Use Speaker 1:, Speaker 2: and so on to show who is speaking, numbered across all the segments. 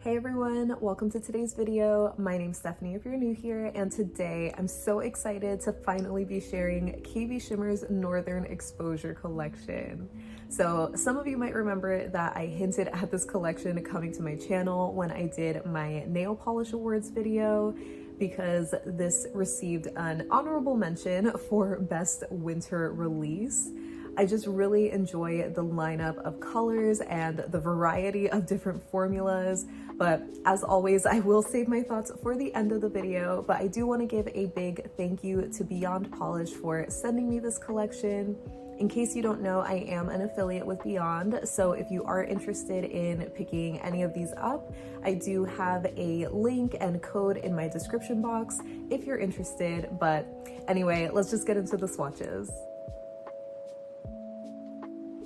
Speaker 1: Hey everyone, welcome to today's video. My name's Stephanie if you're new here, and today I'm so excited to finally be sharing KB Shimmer's Northern Exposure collection. So some of you might remember that I hinted at this collection coming to my channel when I did my nail polish awards video, because this received an honorable mention for best winter release. I just really enjoy the lineup of colors and the variety of different formulas, but as always, I will save my thoughts for the end of the video. But I do want to give a big thank you to Beyond Polish for sending me this collection. In case you don't know, I am an affiliate with Beyond, so if you are interested in picking any of these up, I do have a link and code in my description box if you're interested. But anyway, let's just get into the swatches.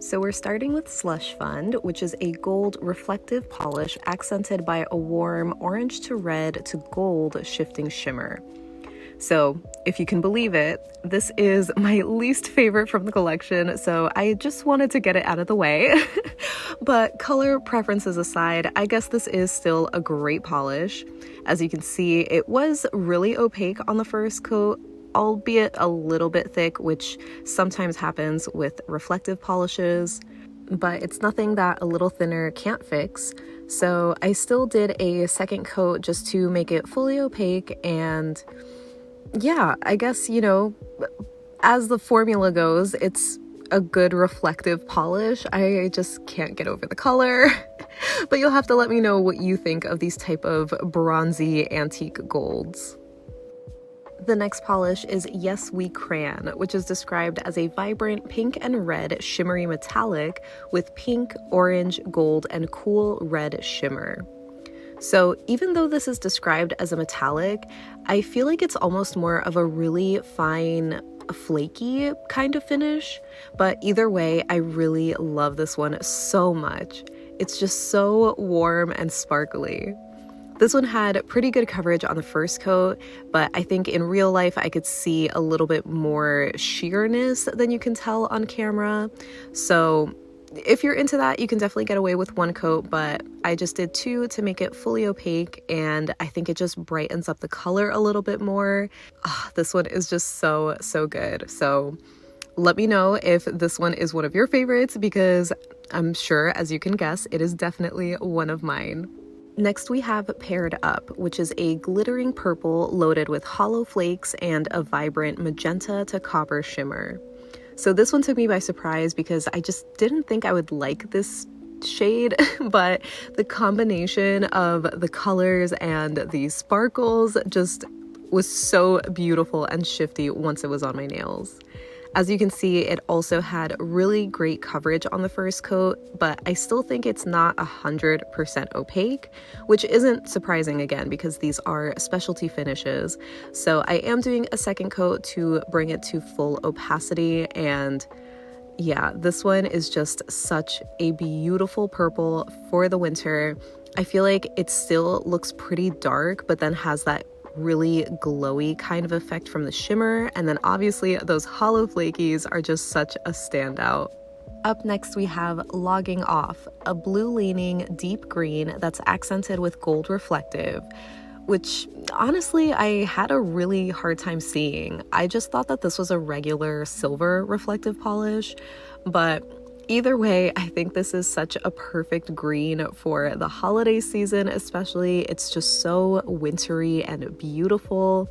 Speaker 1: So we're starting with Slush Fund, which is a gold reflective polish accented by a warm orange to red to gold shifting shimmer. So if you can believe it, this is my least favorite from the collection, so I just wanted to get it out of the way. But color preferences aside, I guess this is still a great polish. As you can see, it was really opaque on the first coat, albeit a little bit thick, which sometimes happens with reflective polishes, but it's nothing that a little thinner can't fix. So I still did a second coat just to make it fully opaque, and yeah, I guess, you know, as the formula goes, it's a good reflective polish. I just can't get over the color. But you'll have to let me know what you think of these type of bronzy antique golds. The next polish is We Cran, which is described as a vibrant pink and red shimmery metallic with pink, orange, gold, and cool red shimmer. So even though this is described as a metallic, I feel like it's almost more of a really fine, flaky kind of finish. But either way, I really love this one so much. It's just so warm and sparkly. This one had pretty good coverage on the first coat, but I think in real life I could see a little bit more sheerness than you can tell on camera. So if you're into that, you can definitely get away with one coat, but I just did two to make it fully opaque, and I think it just brightens up the color a little bit more. This one is just so good. So let me know if this one is one of your favorites, because I'm sure, as you can guess, it is definitely one of mine. Next we have Paired Up, which is a glittering purple loaded with hollow flakes and a vibrant magenta to copper shimmer. So this one took me by surprise because I just didn't think I would like this shade, but the combination of the colors and the sparkles just was so beautiful and shifty once it was on my nails. As you can see, it also had really great coverage on the first coat, but I still think it's not 100% opaque, which isn't surprising again because these are specialty finishes. So I am doing a second coat to bring it to full opacity, and yeah, this one is just such a beautiful purple for the winter. I feel like it still looks pretty dark, but then has that really glowy kind of effect from the shimmer, and then obviously those hollow flakies are just such a standout. Up next we have Logging Off, a blue leaning deep green that's accented with gold reflective, which honestly I had a really hard time seeing. I just thought that this was a regular silver reflective polish, but either way, I think this is such a perfect green for the holiday season, especially. It's just so wintry and beautiful.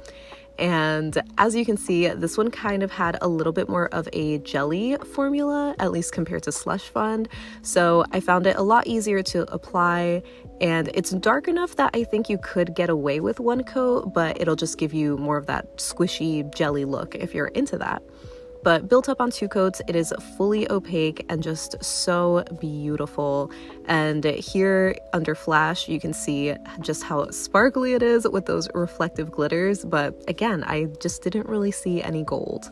Speaker 1: And as you can see, this one kind of had a little bit more of a jelly formula, at least compared to Slush Fund. So I found it a lot easier to apply, and it's dark enough that I think you could get away with one coat, but it'll just give you more of that squishy jelly look if you're into that. But built up on two coats, it is fully opaque and just so beautiful. And here under flash, you can see just how sparkly it is with those reflective glitters. But again, I just didn't really see any gold.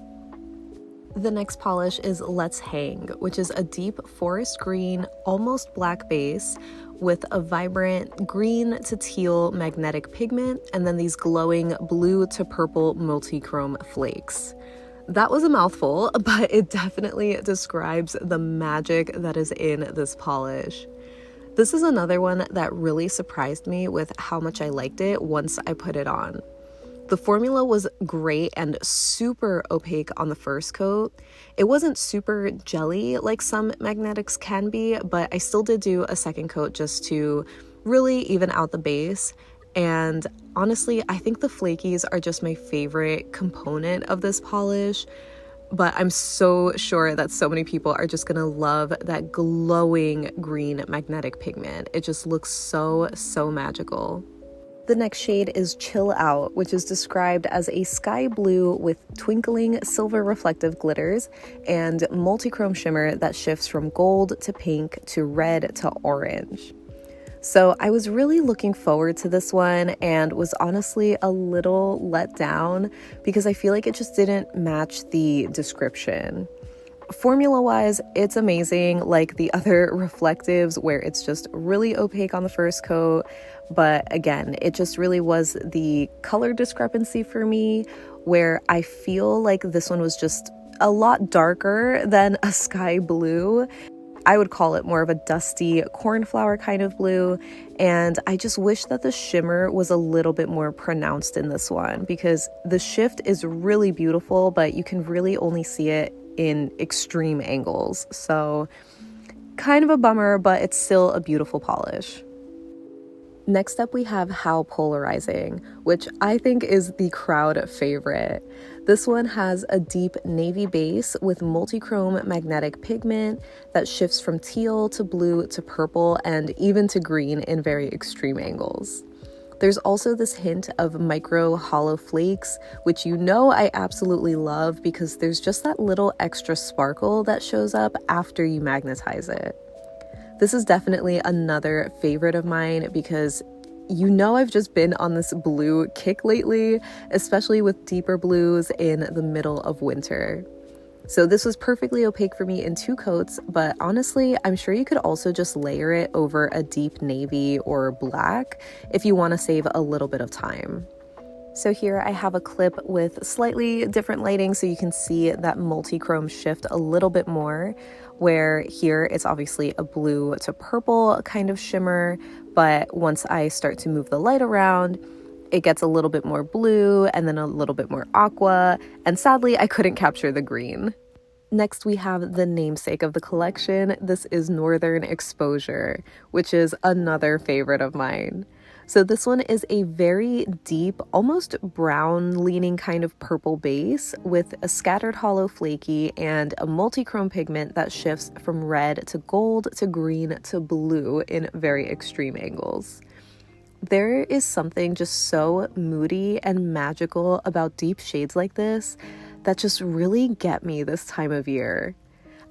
Speaker 1: The next polish is Let's Hang, which is a deep forest green, almost black base with a vibrant green to teal magnetic pigment, and then these glowing blue to purple multi-chrome flakes. That was a mouthful, but it definitely describes the magic that is in this polish. This is another one that really surprised me with how much I liked it once I put it on. The formula was great and super opaque on the first coat. It wasn't super jelly like some magnetics can be, but I still did do a second coat just to really even out the base. And honestly, I think the flakies are just my favorite component of this polish, but I'm so sure that so many people are just gonna love that glowing green magnetic pigment. It just looks so, so magical. The next shade is Chill Out, which is described as a sky blue with twinkling silver reflective glitters and multi-chrome shimmer that shifts from gold to pink to red to orange. So I was really looking forward to this one and was honestly a little let down because I feel like it just didn't match the description. Formula-wise, it's amazing, like the other reflectives where it's just really opaque on the first coat, but again, it just really was the color discrepancy for me where I feel like this one was just a lot darker than a sky blue. I would call it more of a dusty cornflower kind of blue, and I just wish that the shimmer was a little bit more pronounced in this one because the shift is really beautiful, but you can really only see it in extreme angles. So kind of a bummer, but it's still a beautiful polish. Next up, we have How Polarizing, which I think is the crowd favorite. This one has a deep navy base with multi-chrome magnetic pigment that shifts from teal to blue to purple and even to green in very extreme angles. There's also this hint of micro hollow flakes, which you know I absolutely love because there's just that little extra sparkle that shows up after you magnetize it. This is definitely another favorite of mine because you know I've just been on this blue kick lately, especially with deeper blues in the middle of winter. So this was perfectly opaque for me in 2 coats, but honestly, I'm sure you could also just layer it over a deep navy or black if you want to save a little bit of time. So here I have a clip with slightly different lighting so you can see that multi-chrome shift a little bit more, where here it's obviously a blue to purple kind of shimmer, but once I start to move the light around, it gets a little bit more blue and then a little bit more aqua, and sadly I couldn't capture the green. Next we have the namesake of the collection. This is Northern Exposure, which is another favorite of mine. So this one is a very deep, almost brown leaning kind of purple base with a scattered hollow flaky and a multi-chrome pigment that shifts from red to gold to green to blue in very extreme angles. There is something just so moody and magical about deep shades like this that just really get me this time of year.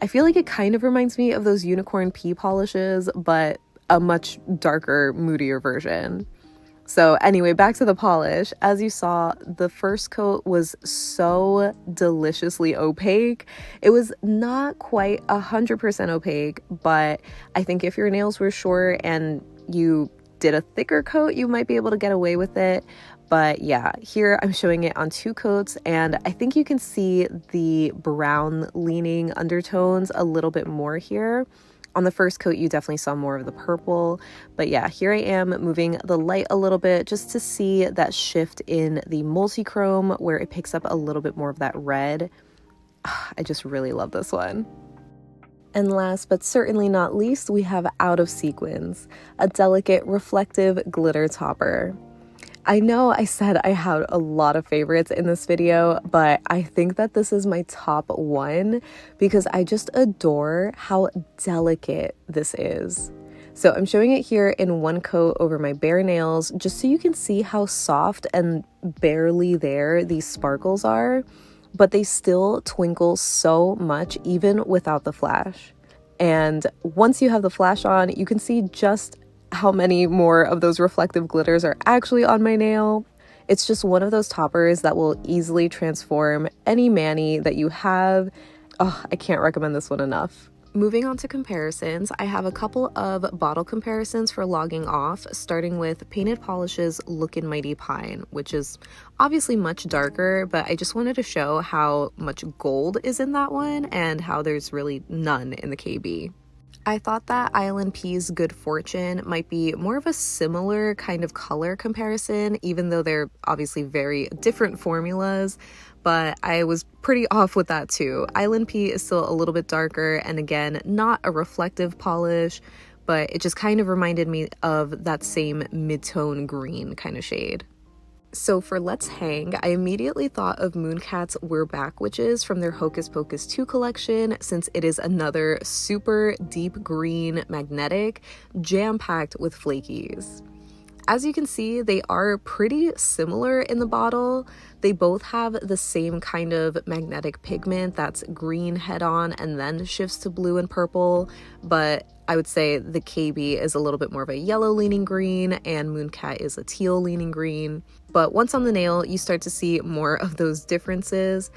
Speaker 1: I feel like it kind of reminds me of those unicorn pea polishes, but a much darker, moodier version. So anyway, back to the polish. As you saw, the first coat was so deliciously opaque. It was not quite 100% opaque, but I think if your nails were short and you did a thicker coat, you might be able to get away with it. But yeah, here I'm showing it on 2 coats, and I think you can see the brown leaning undertones a little bit more here. On the first coat, you definitely saw more of the purple, but yeah, here I am moving the light a little bit just to see that shift in the multi-chrome where it picks up a little bit more of that red. I just really love this one. And last but certainly not least, we have Out of Sequins, a delicate reflective glitter topper. I know I said I had a lot of favorites in this video, but I think that this is my top one because I just adore how delicate this is. So I'm showing it here in 1 coat over my bare nails just so you can see how soft and barely there these sparkles are, but they still twinkle so much even without the flash. And once you have the flash on, you can see just how many more of those reflective glitters are actually on my nail. It's just one of those toppers that will easily transform any mani that you have. Oh, I can't recommend this one enough. Moving on to comparisons, I have a couple of bottle comparisons for logging off, starting with Painted Polish's Lookin Mighty Pine, which is obviously much darker, but I just wanted to show how much gold is in that one and how there's really none in the KB. I thought that ILNP's Good Fortune might be more of a similar kind of color comparison, even though they're obviously very different formulas, but I was pretty off with that too. ILNP is still a little bit darker, and again, not a reflective polish, but it just kind of reminded me of that same mid-tone green kind of shade. So for Let's Hang, I immediately thought of Mooncat's We're Back Witches from their Hocus Pocus 2 collection, since it is another super deep green magnetic, jam-packed with flakies. As you can see, they are pretty similar in the bottle. They both have the same kind of magnetic pigment that's green head-on and then shifts to blue and purple, but I would say the KB is a little bit more of a yellow leaning green and Mooncat is a teal leaning green. But once on the nail, you start to see more of those differences.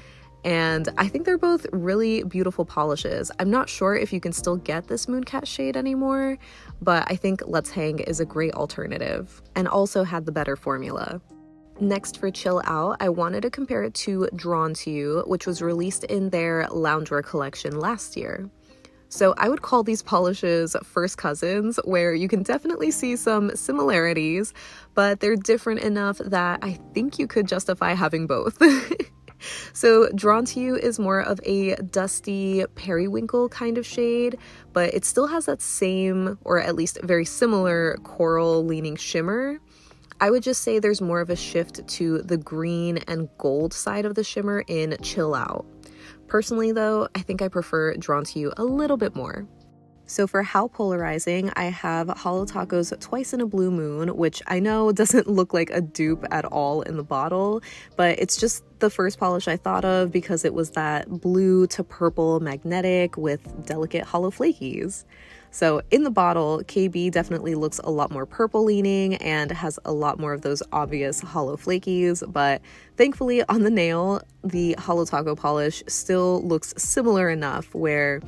Speaker 1: And I think they're both really beautiful polishes. I'm not sure if you can still get this Mooncat shade anymore, but I think Let's Hang is a great alternative and also had the better formula. Next for Chill Out, I wanted to compare it to Drawn to You, which was released in their Loungewear collection last year. So I would call these polishes first cousins, where you can definitely see some similarities, but they're different enough that I think you could justify having both. So Drawn to You is more of a dusty periwinkle kind of shade, but it still has that same, or at least very similar, coral leaning shimmer. I would just say there's more of a shift to the green and gold side of the shimmer in Chill Out. Personally though, I think I prefer Drawn to You a little bit more. So for How Polarizing, I have Holo Taco's Twice in a Blue Moon, which I know doesn't look like a dupe at all in the bottle, but it's just the first polish I thought of because it was that blue to purple magnetic with delicate hollow flakies. So in the bottle, KB definitely looks a lot more purple leaning and has a lot more of those obvious hollow flakies, but thankfully on the nail, the Holo Taco polish still looks similar enough where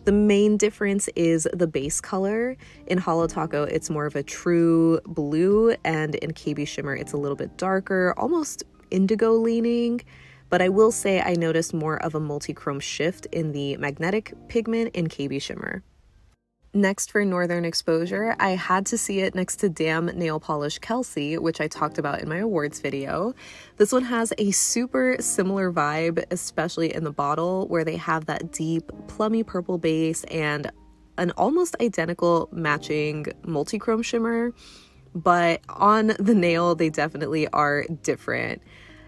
Speaker 1: the main difference is the base color. In Holo Taco, it's more of a true blue, and in KB Shimmer, it's a little bit darker, almost indigo leaning. But I will say I noticed more of a multi-chrome shift in the magnetic pigment in KB Shimmer. Next for Northern Exposure, I had to see it next to Damn Nail Polish Kelsea, which I talked about in my awards video. This one has a super similar vibe, especially in the bottle, where they have that deep plummy purple base and an almost identical matching multi-chrome shimmer, but on the nail, they definitely are different.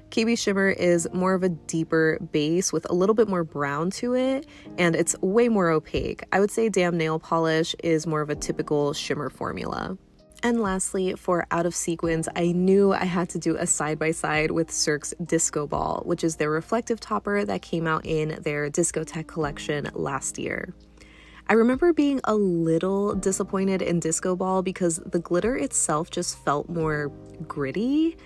Speaker 1: KB Shimmer is more of a deeper base with a little bit more brown to it, and it's way more opaque. I would say Damn Nail Polish is more of a typical shimmer formula. And lastly, for Out of Sequins, I knew I had to do a side-by-side with Cirque's Disco Ball, which is their reflective topper that came out in their Discotheque collection last year. I remember being a little disappointed in Disco Ball because the glitter itself just felt more gritty.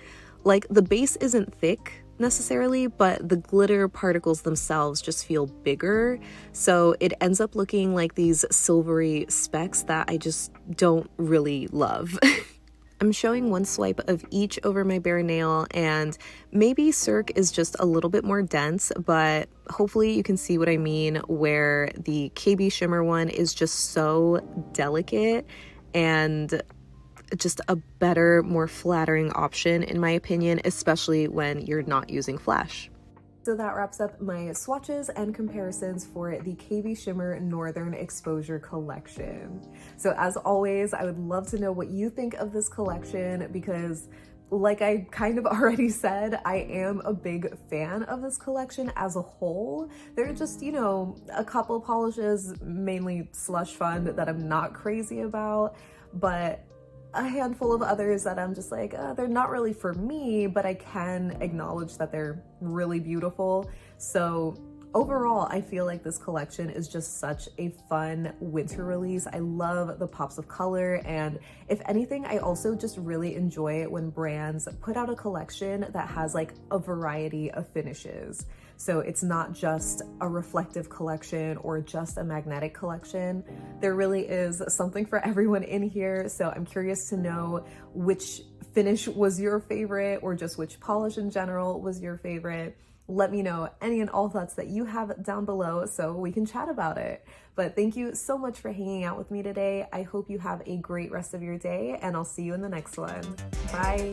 Speaker 1: Like, the base isn't thick necessarily, but the glitter particles themselves just feel bigger, so it ends up looking like these silvery specks that I just don't really love. I'm showing one swipe of each over my bare nail, and maybe Cirque is just a little bit more dense, but hopefully you can see what I mean, where the KB Shimmer one is just so delicate and just a better, more flattering option in my opinion, especially when you're not using flash. So that wraps up my swatches and comparisons for the KB Shimmer Northern Exposure collection. So as always, I would love to know what you think of this collection because, like I kind of already said, I am a big fan of this collection as a whole. There are just, you know, a couple polishes, mainly Slush Fund, that I'm not crazy about, but a handful of others that I'm just like, they're not really for me, but I can acknowledge that they're really beautiful. So overall, I feel like this collection is just such a fun winter release. I love the pops of color, and if anything, I also just really enjoy it when brands put out a collection that has like a variety of finishes. So it's not just a reflective collection or just a magnetic collection. There really is something for everyone in here. So I'm curious to know which finish was your favorite, or just which polish in general was your favorite. Let me know any and all thoughts that you have down below so we can chat about it. But thank you so much for hanging out with me today. I hope you have a great rest of your day, and I'll see you in the next one. Bye.